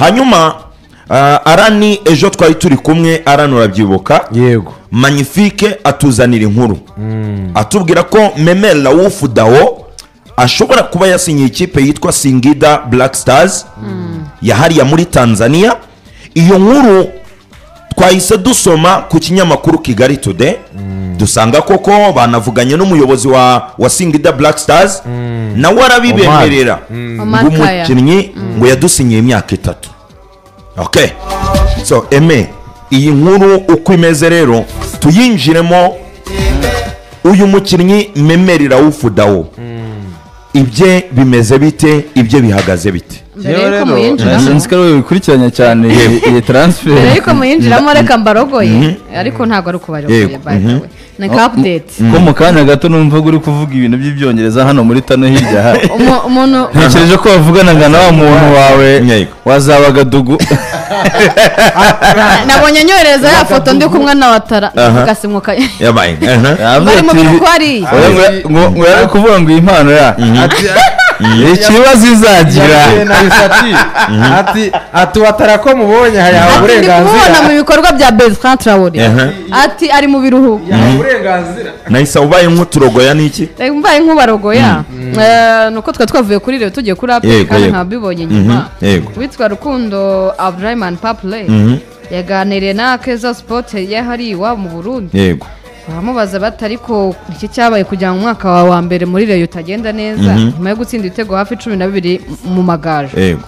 hanyuma Arani ejo twari turi kumwe Arani urabyibuka yego Magnifique atuzanira inkuru atubwira ko Memel Raouf Dao ashobora kuba yasinyiye ikipe yitwa Singida Black Stars yahariya muri Tanzania. Iyo nkuru twahise dusoma ku kinyamakuru Kigali Today dusanga koko banavuganye n'umuyobozi wa Singida Black Stars nawe arabibemerera umukinnyi ngo yadusinyiye imyaka 3. Okay, so Eme iyi nkuru uko imeze rero tuyinjiremo. Uyu mukinnyi Memel Raouf Dao ibye bimeze bite, ibye bihagaze bite? Nsikaro bikurikiranya cyane iyi transfer ariko muyinjiramo reka mbarogoye ariko ntago ari kubarogoye by the way na update ko mu kanya gato numva uri kuvuga ibintu by'ibyongereza hano muri tano hirya ha umuntu ntekereje ko bavuganaga na wa muntu wawe wazabaga dugu nabonye nyohereza ya foto ndi kumwe na Watara gasimwoka yabaye bari mu biruko ari ngo yari kuvuga ngo impano ya ikibazo izagira ati Watara ko mubonye haya uburenganzira ati mu bikorwa bya Bertrand Traoré ati ari mu biruhuko uburenganzira nahise ubaye nk'uturogoya niki mbaye nk'ubarogoya nuko twavuye kuri rero tugiye kuri ape kandi nkabibonye nyuma witwa Rukundo Abdurrahman Paple yaganiriye na Keza Sport yahari iwa mu Burundi. Yego baramubaza batariko iki cyabaye kujya mu mwaka wa mbere muri Reyo utagenda neza nyuma yo gutsinda ibitego hafi 12 mu magaje. Yego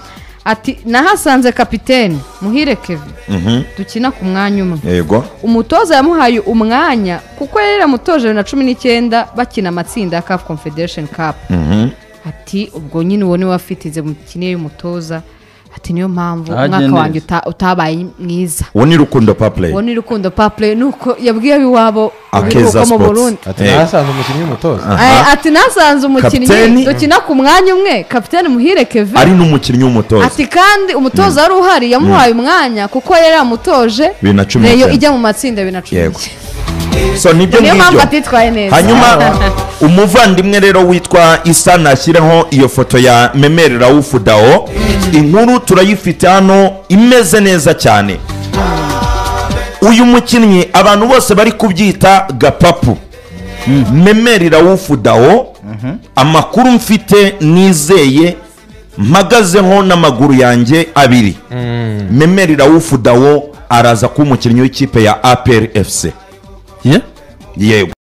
ati nahasanze kapiteni Muhire Kevin dukina ku mwanya umwe. Yego umutoza yamuhaye umwanya kuko yari yamutoje na 19 bakina amatsinda ya CAF Confederation Cup. Ati ubwo nyine ubone wafitize mu kinye y'umutoza ati niyo mpamvu umwaka wanjye utabaye mwiza. Woni Rukundo Paple woni Rukundo Paple nuko yabwiye biwabo Akeza mu Burundi. Ati nasanze umukinnyi w'umutoza ati nasanze umukinnyi dukina ku mwanya umwe kapiteni Muhire Kevin ari n'umukinnyi w'umutoza. Ati kandi umutoza wari uhari yamuhaye umwanya kuko yari yamutoje Reyo ijya mu matsinda 2010. So nibyo hanyuma umuvandimwe rero witwa Isa nashyiraho iyo foto ya Memel Raouf Dao. Inkuru turayifite hano imeze neza cyane. Uyu mukinnyi abantu bose bari kubyita gapapu Memel Raouf Dao. Amakuru mfite nizeye mpagazeho n'amaguru yanjye abiri. Memel Raouf Dao araza kuba umukinnyi w'ikipe ya APR FC. Yeah? Yego